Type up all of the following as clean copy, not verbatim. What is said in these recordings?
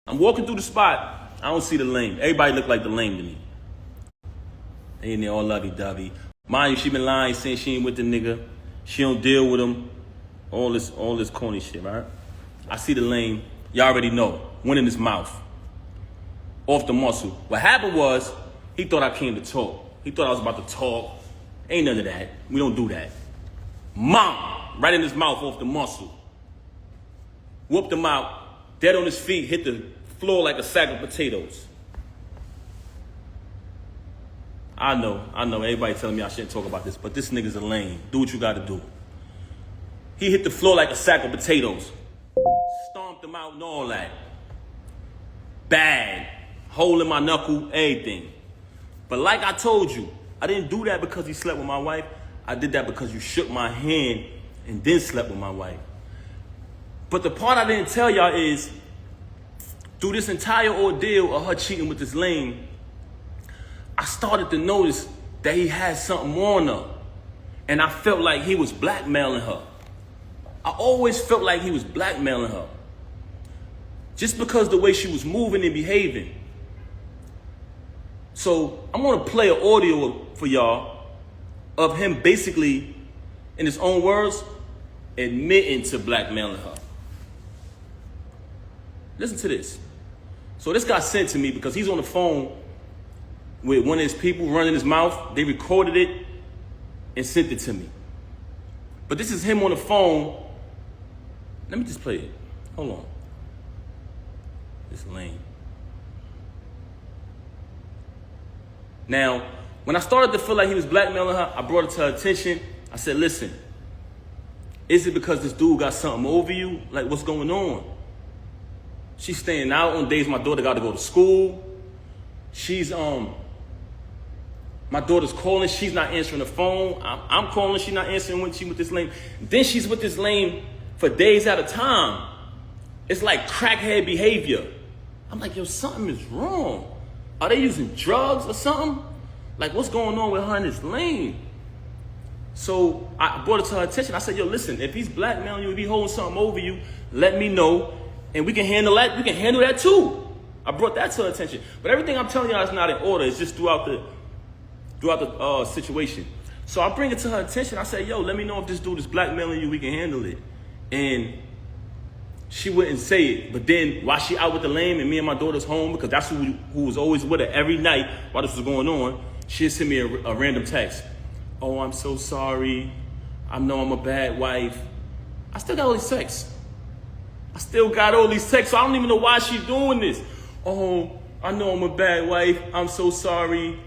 I'm walking through the spot. I don't see the lame. Everybody look like the lame to me. They in there all lovey-dovey. Mind you, she been lying, saying she ain't with the nigga. She don't deal with him. All this corny shit, right? I see the lame. Y'all already know. One in his mouth. Off the muscle. What happened was, he thought I came to talk. He thought I was about to talk. Ain't none of that. We don't do that. Mom! Right in his mouth, off the muscle. Whooped him out. Dead on his feet. Hit the floor like a sack of potatoes. I know. Everybody telling me I shouldn't talk about this, but this nigga's a lame. Do what you gotta do. He hit the floor like a sack of potatoes. Stomped him out and all that. Bad. Hole in my knuckle, everything. But like I told you, I didn't do that because he slept with my wife. I did that because you shook my hand and then slept with my wife. But the part I didn't tell y'all is, through this entire ordeal of her cheating with this lame, I started to notice that he had something on her. And I felt like he was blackmailing her. I always felt like he was blackmailing her. Just because the way she was moving and behaving. So I'm gonna play an audio for y'all of him basically, in his own words, admitting to blackmailing her. Listen to this. So this got sent to me because he's on the phone with one of his people running his mouth. They recorded it and sent it to me. But this is him on the phone. Let me just play it. Hold on. It's lame. Now, when I started to feel like he was blackmailing her, I brought it to her attention. I said, listen, is it because this dude got something over you? Like, what's going on? She's staying out on days my daughter got to go to school. She's, my daughter's calling. She's not answering the phone. I'm calling. She's not answering when she's with this lame. Then she's with this lame for days at a time. It's like crackhead behavior. I'm like, yo, something is wrong. Are they using drugs or something? Like, what's going on with her and this lame? So I brought it to her attention. I said, yo, listen, if he's blackmailing you, if he's holding something over you, let me know. And we can handle that. We can handle that too. I brought that to her attention. But everything I'm telling y'all is not in order. It's just throughout the situation. So I bring it to her attention. I say, yo, let me know if this dude is blackmailing you. We can handle it. And she wouldn't say it. But then while she out with the lame and me and my daughter's home, because that's who was always with her every night while this was going on, she'd send me a random text. Oh, I'm so sorry. I know I'm a bad wife. I still got all these texts. So I don't even know why she's doing this. Oh, I know I'm a bad wife. I'm so sorry.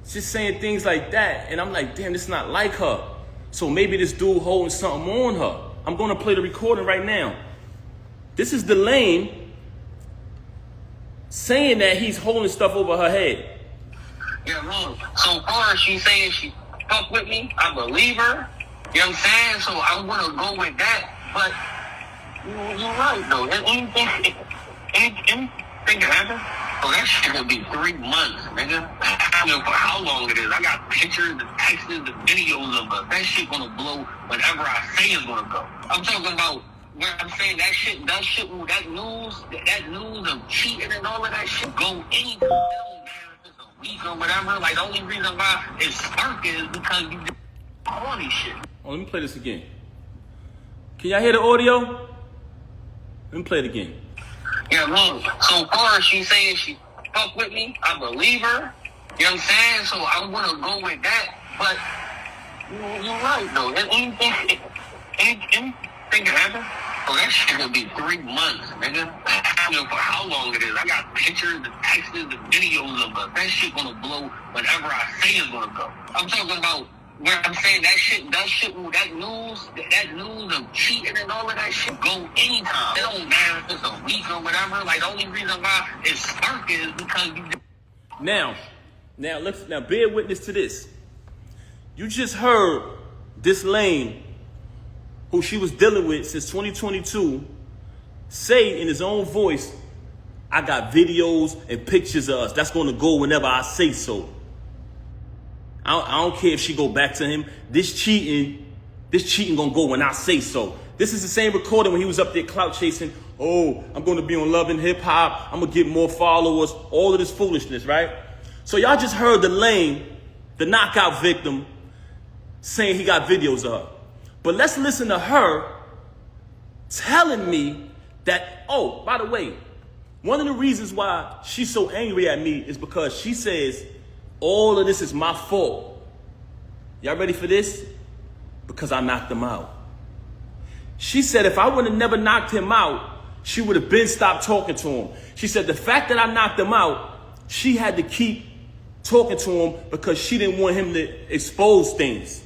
Just saying things like that. And I'm like, damn, this is not like her. So maybe this dude holding something on her. I'm going to play the recording right now. This is the lame saying that he's holding stuff over her head. Yeah, man. So far, she's saying she fuck with me. I believe her. You know what I'm saying? So I'm going to go with that. But you're right, though. Anything can happen. So that shit gonna be 3 months, nigga. I don't know for how long it is. I got pictures, the texts, the videos of it. That shit gonna blow whenever I say it's gonna go. I'm talking about where I'm saying that news of cheating and all of that shit go anytime. It don't matter if it's a week or whatever. Like, the only reason why it's sparking is because you do all these shit. Oh, let me play this again. Can y'all hear the audio? Let me play it again. Yeah, man. So far, she's saying she fuck with me. I believe her. You know what I'm saying? So I'm going to go with that. But you're right, though. Anything can happen. So that shit going to be 3 months, nigga. I don't know for how long it is. I got pictures, the texts, the videos of it. That shit going to blow whenever I say it's going to go. I'm talking about where I'm saying that news of cheating and all of that shit go anytime. It don't matter if it's a week or whatever. Like, the only reason why it's sparking is because you. Now bear witness to this. You just heard this lame, who she was dealing with since 2022, say in his own voice, I got videos and pictures of us. That's going to go whenever I say so. I don't care if she go back to him. This cheating gonna go when I say so. This is the same recording when he was up there clout chasing. Oh, I'm going to be on Love and Hip Hop. I'm going to get more followers. All of this foolishness, right? So y'all just heard the lame, the knockout victim, saying he got videos of her. But let's listen to her telling me that, oh, by the way, one of the reasons why she's so angry at me is because she says all of this is my fault. Y'all ready for this? Because I knocked him out. She said if I would have never knocked him out, she would have been stopped talking to him. She said the fact that I knocked him out, she had to keep talking to him because she didn't want him to expose things.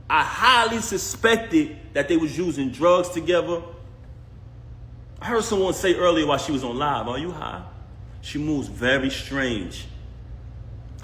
I highly suspected that they was using drugs together. I heard someone say earlier while she was on live, are you high? She moves very strange.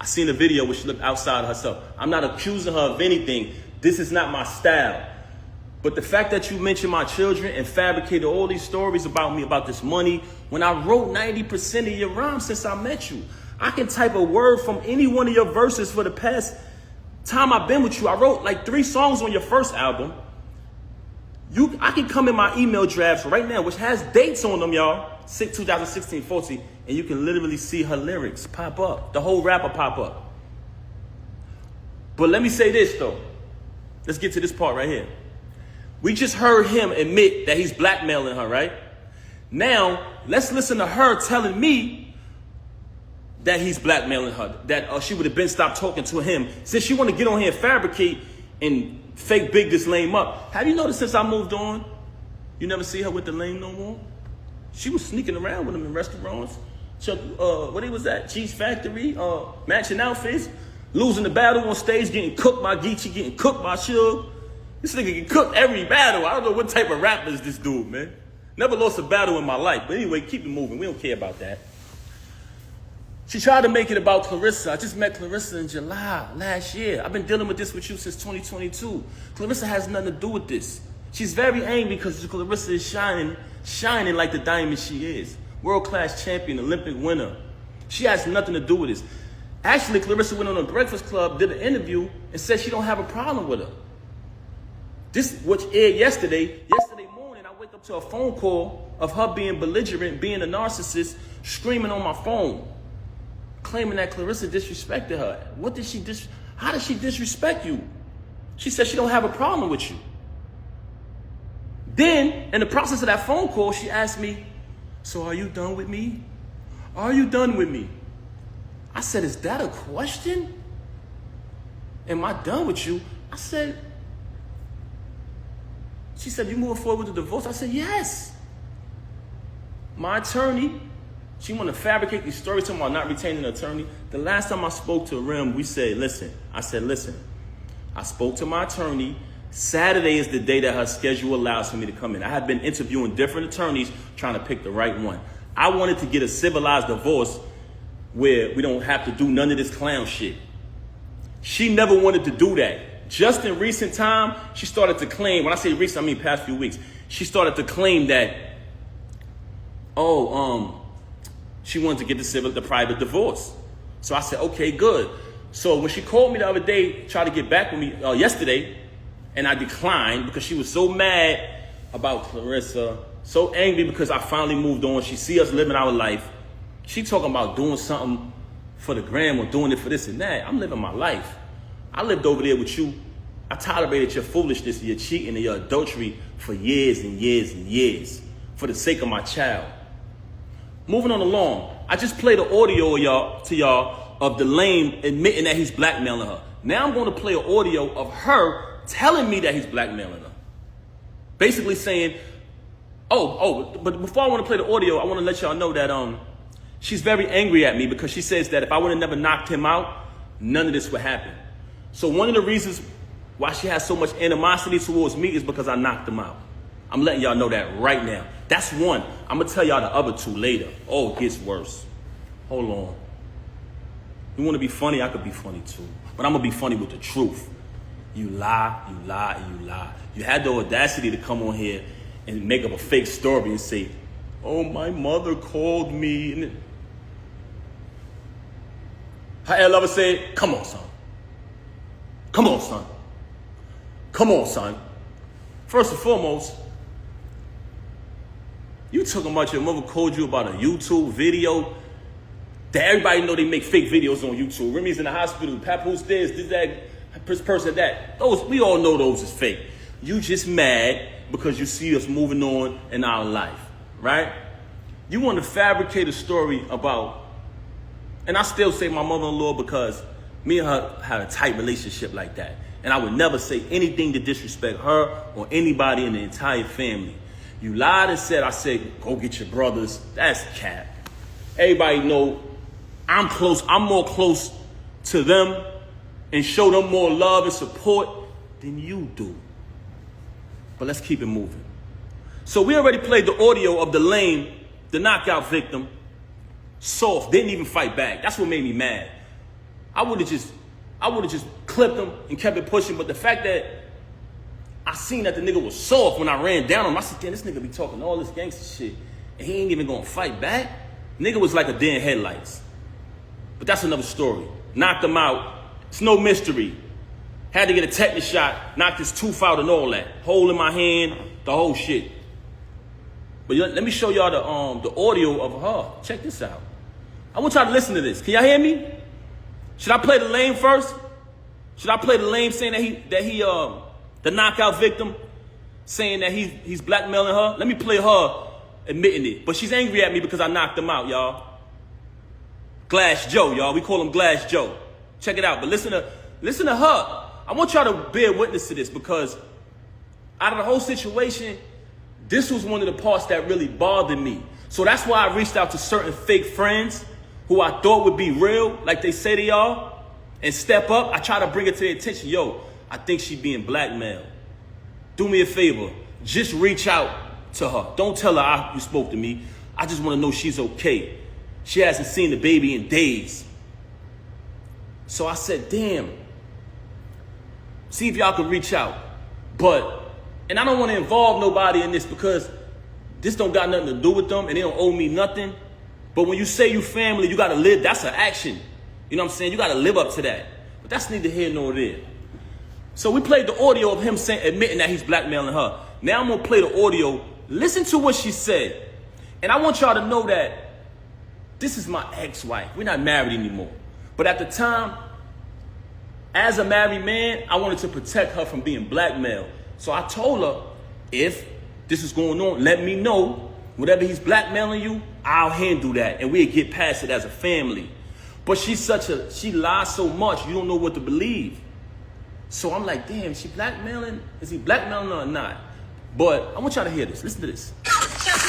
I seen a video where she looked outside of herself. I'm not accusing her of anything. This is not my style. But the fact that you mentioned my children and fabricated all these stories about me, about this money, when I wrote 90% of your rhymes since I met you, I can type a word from any one of your verses for the past time I've been with you. I wrote like 3 songs on your first album. I can come in my email drafts right now, which has dates on them, y'all, 2016, 14, and you can literally see her lyrics pop up, the whole rapper pop up. But let me say this, though. Let's get to this part right here. We just heard him admit that he's blackmailing her, right? Now, let's listen to her telling me that he's blackmailing her, that she would have been stopped talking to him. Since she want to get on here and fabricate and fake big this lame up. Have you noticed since I moved on, you never see her with the lame no more? She was sneaking around with him in restaurants. What he was at? Cheese Factory, matching outfits, losing the battle on stage, getting cooked by Geechee, getting cooked by Suge. This nigga get cooked every battle. I don't know what type of rapper is this dude, man. Never lost a battle in my life. But anyway, keep it moving. We don't care about that. She tried to make it about Clarissa. I just met Clarissa in July last year. I've been dealing with this with you since 2022. Clarissa has nothing to do with this. She's very angry because Clarissa is shining like the diamond she is. World-class champion, Olympic winner. She has nothing to do with this. Actually, Clarissa went on a Breakfast Club, did an interview, and said she don't have a problem with her. This, which aired yesterday morning, I wake up to a phone call of her being belligerent, being a narcissist, screaming on my phone, claiming that Clarissa disrespected her. How did she disrespect you? She said she don't have a problem with you. Then, in the process of that phone call, she asked me, so are you done with me? Are you done with me? I said, is that a question? Am I done with you? I said, she said, you moving forward with the divorce? I said, yes. My attorney, she want to fabricate these stories talking about not retaining an attorney. The last time I spoke to Rim, we said, listen. I spoke to my attorney. Saturday is the day that her schedule allows for me to come in. I had been interviewing different attorneys trying to pick the right one. I wanted to get a civilized divorce where we don't have to do none of this clown shit. She never wanted to do that. Just in recent time, she started to claim, when I say recent, I mean past few weeks, she started to claim that, she wanted to get the private divorce. So I said, okay, good. So when she called me the other day, tried to get back with me yesterday, and I declined because she was so mad about Clarissa, so angry because I finally moved on. She see us living our life. She talking about doing something for the gram or doing it for this and that. I'm living my life. I lived over there with you. I tolerated your foolishness, your cheating, and your adultery for years and years and years for the sake of my child. Moving on along, I just played an audio to y'all of the lame admitting that he's blackmailing her. Now I'm going to play an audio of her telling me that he's blackmailing her. Basically saying, but before I want to play the audio, I want to let y'all know that she's very angry at me because she says that if I would have never knocked him out, none of this would happen. So one of the reasons why she has so much animosity towards me is because I knocked him out. I'm letting y'all know that right now. That's one. I'm going to tell y'all the other two later. Oh, it gets worse. Hold on. You want to be funny? I could be funny too. But I'm going to be funny with the truth. You lie, you lie, and you lie. You had the audacity to come on here and make up a fake story and say, oh, my mother called me. And her L lover said, come on, son. Come on, son. Come on, son. First and foremost, you talking about your mother called you about a YouTube video that everybody know they make fake videos on YouTube. Remy's in the hospital, Papoose this, that, person that. Those, we all know those is fake. You just mad because you see us moving on in our life, right? You want to fabricate a story about, and I still say my mother-in-law because me and her had a tight relationship like that. And I would never say anything to disrespect her or anybody in the entire family. You lied and said, I said, go get your brothers. That's cap. Everybody know I'm close. I'm more close to them and show them more love and support than you do. But let's keep it moving. So we already played the audio of the lame, the knockout victim, soft, didn't even fight back. That's what made me mad. I would have just clipped him and kept it pushing, but the fact that I seen that the nigga was soft when I ran down on him, I said, damn, this nigga be talking all this gangster shit, and he ain't even gonna fight back? Nigga was like a deer in headlights. But that's another story. Knocked him out. It's no mystery. Had to get a tetanus shot, knocked his tooth out and all that. Hole in my hand, the whole shit. But let me show y'all the audio of her. Check this out. I want y'all to listen to this. Can y'all hear me? Should I play the lame first? Should I play the lame saying that he the knockout victim, saying that he's blackmailing her? Let me play her admitting it. But she's angry at me because I knocked him out, y'all. Glass Joe, y'all. We call him Glass Joe. Check it out. But listen to her. I want y'all to bear witness to this because out of the whole situation, this was one of the parts that really bothered me. So that's why I reached out to certain fake friends who I thought would be real, like they say they are, and step up. I try to bring it to their attention. Yo, I think she being blackmailed. Do me a favor. Just reach out to her. Don't tell her you spoke to me. I just want to know she's okay. She hasn't seen the baby in days. So I said, damn. See if y'all can reach out. And I don't want to involve nobody in this because this don't got nothing to do with them and they don't owe me nothing. But when you say you family, you got to live. That's an action. You know what I'm saying? You got to live up to that. But that's neither here nor there. So we played the audio of him admitting that he's blackmailing her. Now I'm going to play the audio. Listen to what she said. And I want y'all to know that this is my ex-wife. We're not married anymore. But at the time, as a married man, I wanted to protect her from being blackmailed. So I told her, if this is going on, let me know. Whatever he's blackmailing you, I'll handle that. And we'll get past it as a family. But she lies so much, you don't know what to believe. So I'm like, damn, is he blackmailing her or not? But I want y'all to hear this. Listen to this.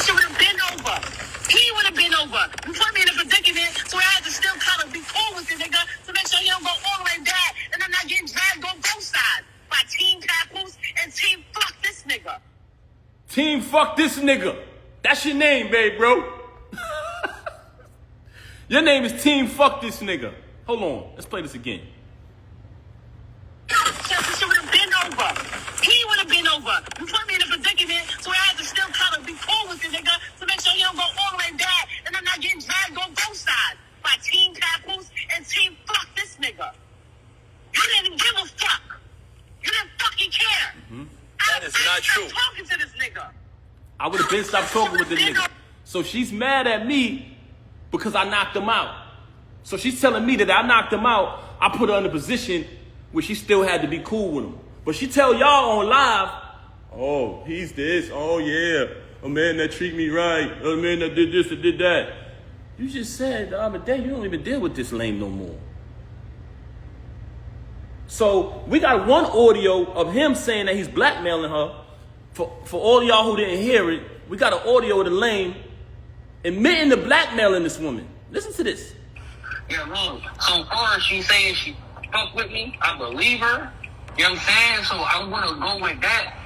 She would have been over. He would have been over. You put me in a predicament, so I had to still kind of be cool with the nigga to make sure he don't go all the way back and I'm not getting dragged on both sides by Team Papoose and Team Fuck This Nigga. Team Fuck This Nigga. That's your name, babe, bro. Your name is Team Fuck This Nigga. Hold on. Let's play this again. She would have been over. He would have been over. You put me in a predicament, so I had to still kind of be cool with the nigga to make sure he don't go all the way back and I'm not getting dragged on both sides by Team Papoose and Team Fuck This Nigga. You didn't give a fuck. You didn't fucking care. Mm-hmm. That is not true. Talking to this nigga. I would have been stopped talking with this nigga. So she's mad at me because I knocked him out. So she's telling me that I knocked him out. I put her in a position where she still had to be cool with him. But she tell y'all on live, oh, he's this. Oh, yeah. A man that treat me right. A man that did this and did that. You just said the other day you don't even deal with this lame no more. So we got one audio of him saying that he's blackmailing her. For all y'all who didn't hear it, we got an audio of the lame admitting to blackmailing this woman. Listen to this. Yeah, man. So far as she saying she fuck with me, I believe her. You know what I'm saying? So I'm gonna go with that.